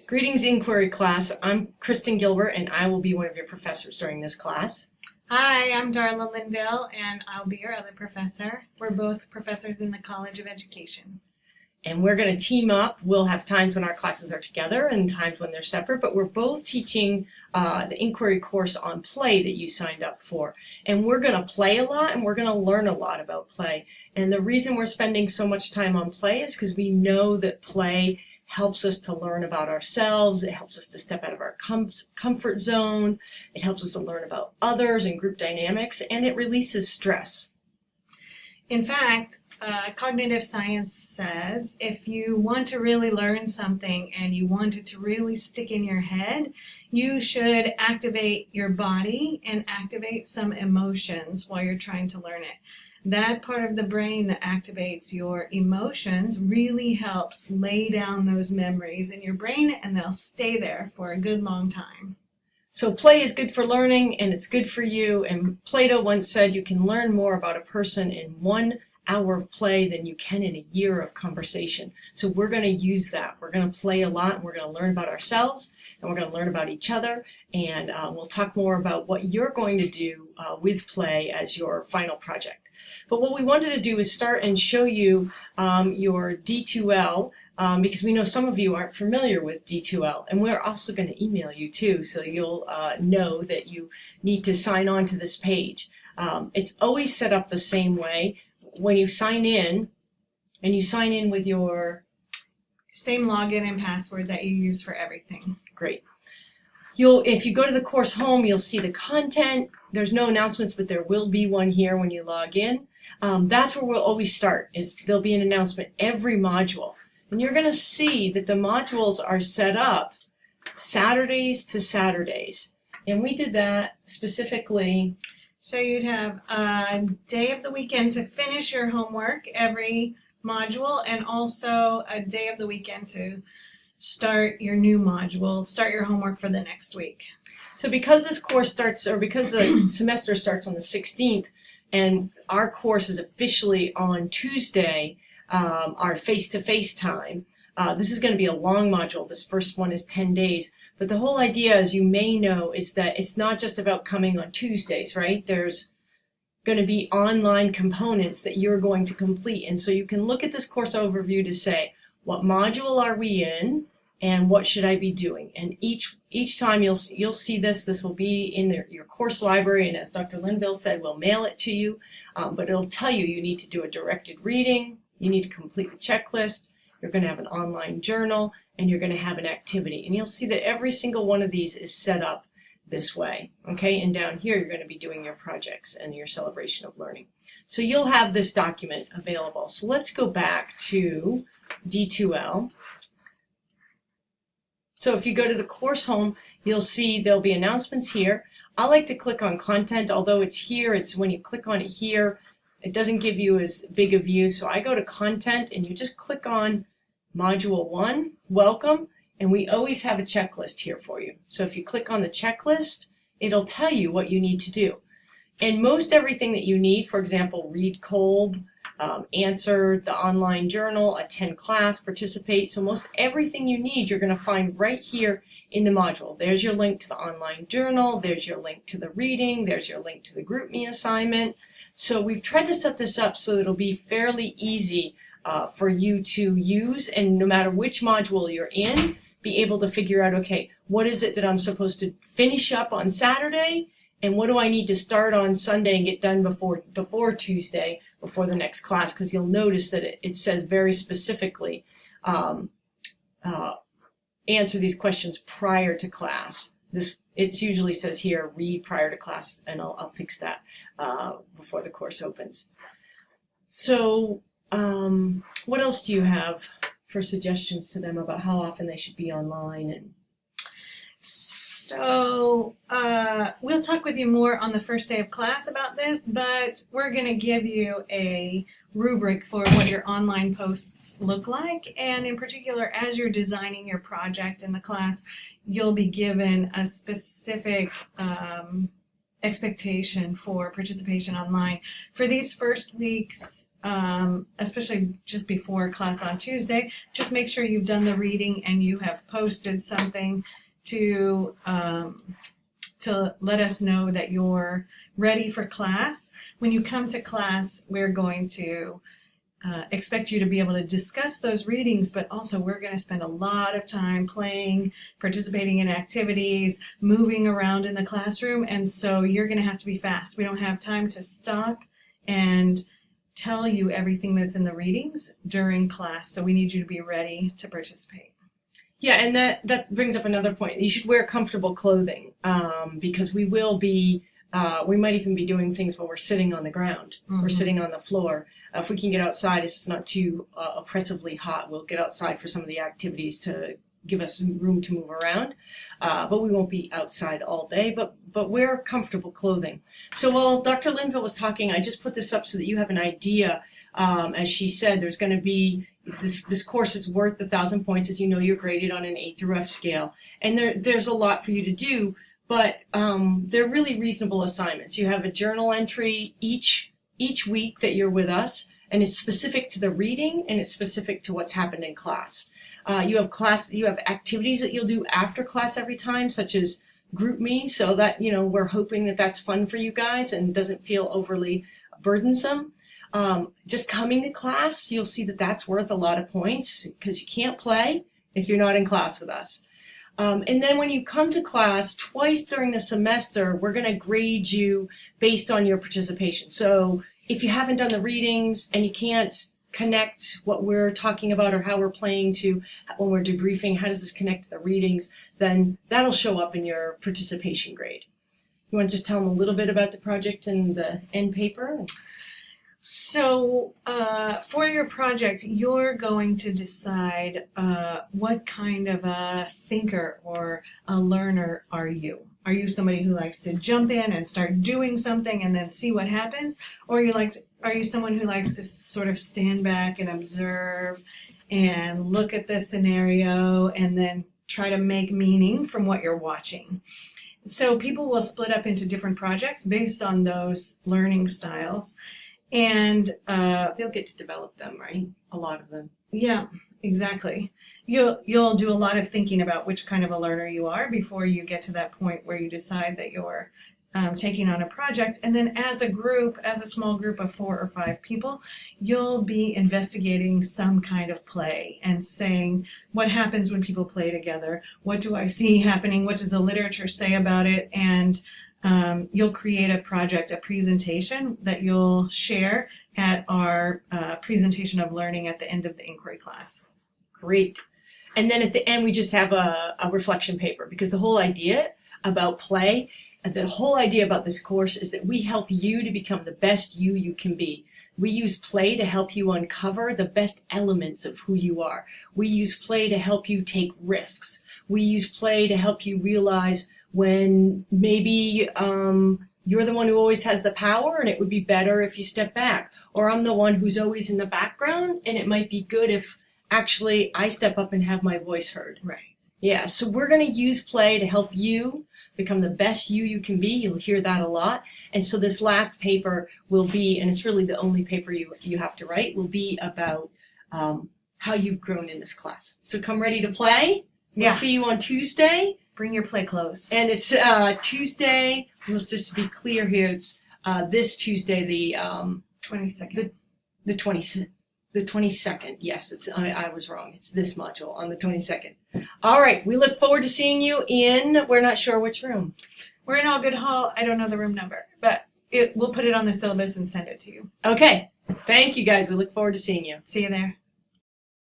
Greetings, Inquiry class. I'm Kristen Gilbert, and I will be one of your professors during this class. Hi, I'm Darla Linville, and I'll be your other professor. We're both professors in the College of Education. And we're going to team up. We'll have times when our classes are together and times when they're separate, but we're both teaching the Inquiry course on play that you signed up for. And we're going to play a lot, and we're going to learn a lot about play. And the reason we're spending so much time on play is because we know that play helps us to learn about ourselves. It helps us to step out of our comfort zone. It helps us to learn about others and group dynamics, and it releases stress. In fact, cognitive science says if you want to really learn something and you want it to really stick in your head, you should activate your body and activate some emotions while you're trying to learn it. That part of the brain that activates your emotions really helps lay down those memories in your brain, and they'll stay there for a good long time. So play is good for learning, and it's good for you. And Plato once said you can learn more about a person in 1 hour of play than you can in a year of conversation. So we're going to use that. We're going to play a lot, and we're going to learn about ourselves, and we're going to learn about each other, and we'll talk more about what you're going to do with play as your final project. But what we wanted to do is start and show you your D2L, because we know some of you aren't familiar with D2L, and we're also going to email you too, so you'll know that you need to sign on to this page. It's always set up the same way. When you sign in, and you sign in with your same login and password that you use for everything. Great. If you go to the course home, you'll see the content. There's no announcements, but there will be one here when you log in. That's where we'll always start, is there'll be an announcement every module. And you're going to see that the modules are set up Saturdays to Saturdays. And we did that specifically. So you'd have a day of the weekend to finish your homework every module, and also a day of the weekend to start your new module, start your homework for the next week. So because this course starts, or because the semester starts on the 16th, and our course is officially on Tuesday, our face-to-face time, this is going to be a long module. This first one is 10 days. But the whole idea, as you may know, is that it's not just about coming on Tuesdays, right? There's going to be online components that you're going to complete. And so you can look at this course overview to say, what module are we in, and what should I be doing? And each time you'll see this will be in your course library, and as Dr. Linville said, we'll mail it to you, but it'll tell you need to do a directed reading, you need to complete the checklist, you're going to have an online journal, and you're going to have an activity. And you'll see that every single one of these is set up this way, okay? And down here, you're going to be doing your projects and your celebration of learning. So you'll have this document available. So let's go back to D2L. So if you go to the course home, you'll see there'll be announcements here. I like to click on content, although it's here, it's when you click on it here, it doesn't give you as big a view. So I go to content, and you just click on Module 1, Welcome, and we always have a checklist here for you. So if you click on the checklist, it'll tell you what you need to do. And most everything that you need, for example, read Kolb, answer the online journal, attend class, participate. So most everything you need, you're going to find right here in the module. There's your link to the online journal. There's your link to the reading. There's your link to the GroupMe assignment. So we've tried to set this up so it'll be fairly easy for you to use, and no matter which module you're in, be able to figure out, okay, what is it that I'm supposed to finish up on Saturday, and what do I need to start on Sunday and get done before Tuesday, before the next class, because you'll notice that it says very specifically, answer these questions prior to class. It usually says here, read prior to class, and I'll fix that before the course opens. So what else do you have for suggestions to them about how often they should be online? And so we'll talk with you more on the first day of class about this, but we're going to give you a rubric for what your online posts look like, and in particular, as you're designing your project in the class, you'll be given a specific expectation for participation online. For these first weeks, especially just before class on Tuesday, just make sure you've done the reading and you have posted something to let us know that you're ready for class. When you come to class, we're going to expect you to be able to discuss those readings, but also we're going to spend a lot of time playing, participating in activities, moving around in the classroom, and so you're going to have to be fast. We don't have time to stop and tell you everything that's in the readings during class, so we need you to be ready to participate. Yeah, and that brings up another point. You should wear comfortable clothing because we will be, we might even be doing things when we're sitting on the ground or sitting on the floor. If we can get outside, if it's not too oppressively hot, we'll get outside for some of the activities to give us room to move around. But we won't be outside all day, but wear comfortable clothing. So while Dr. Linville was talking, I just put this up so that you have an idea. As she said, there's going to be, this course is worth 1,000 points. As you know, you're graded on an A through F scale. And there's a lot for you to do, but they're really reasonable assignments. You have a journal entry each week that you're with us, and it's specific to the reading and it's specific to what's happened in class. You have activities that you'll do after class every time, such as group me, so that, you know, we're hoping that that's fun for you guys and doesn't feel overly burdensome. Just coming to class, you'll see that that's worth a lot of points because you can't play if you're not in class with us. And then when you come to class twice during the semester, we're going to grade you based on your participation. So if you haven't done the readings and you can't connect what we're talking about or how we're playing to when we're debriefing, how does this connect to the readings, then that'll show up in your participation grade. You want to just tell them a little bit about the project and the end paper? So for your project, you're going to decide what kind of a thinker or a learner are you? Are you somebody who likes to jump in and start doing something and then see what happens? Or are you someone who likes to sort of stand back and observe and look at the scenario and then try to make meaning from what you're watching? So people will split up into different projects based on those learning styles. And they'll get to develop them, right? A lot of them. Yeah, exactly. You'll do a lot of thinking about which kind of a learner you are before you get to that point where you decide that you're taking on a project. And then as a small group of 4 or 5 people, you'll be investigating some kind of play and saying, what happens when people play together? What do I see happening? What does the literature say about it? And you'll create a presentation that you'll share at our presentation of learning at the end of the inquiry class. Great. And then at the end, we just have a reflection paper, because the whole idea about play, the whole idea about this course is that we help you to become the best you can be. We use play to help you uncover the best elements of who you are. We use play to help you take risks. We use play to help you realize when maybe you're the one who always has the power and it would be better if you step back. Or I'm the one who's always in the background and it might be good if actually I step up and have my voice heard. Right. Yeah, so we're going to use play to help you become the best you can be. You'll hear that a lot. And so this last paper will be, and it's really the only paper you have to write, will be about how you've grown in this class. So come ready to play. We'll see you on Tuesday. Bring your play clothes. And it's Tuesday, let's just be clear here, it's this Tuesday, the 22nd. The 22nd, yes, I was wrong. It's this module on the 22nd. All right, we look forward to seeing you in, we're not sure which room. We're in Allgood Hall. I don't know the room number, but we'll put it on the syllabus and send it to you. Okay, thank you guys. We look forward to seeing you. See you there.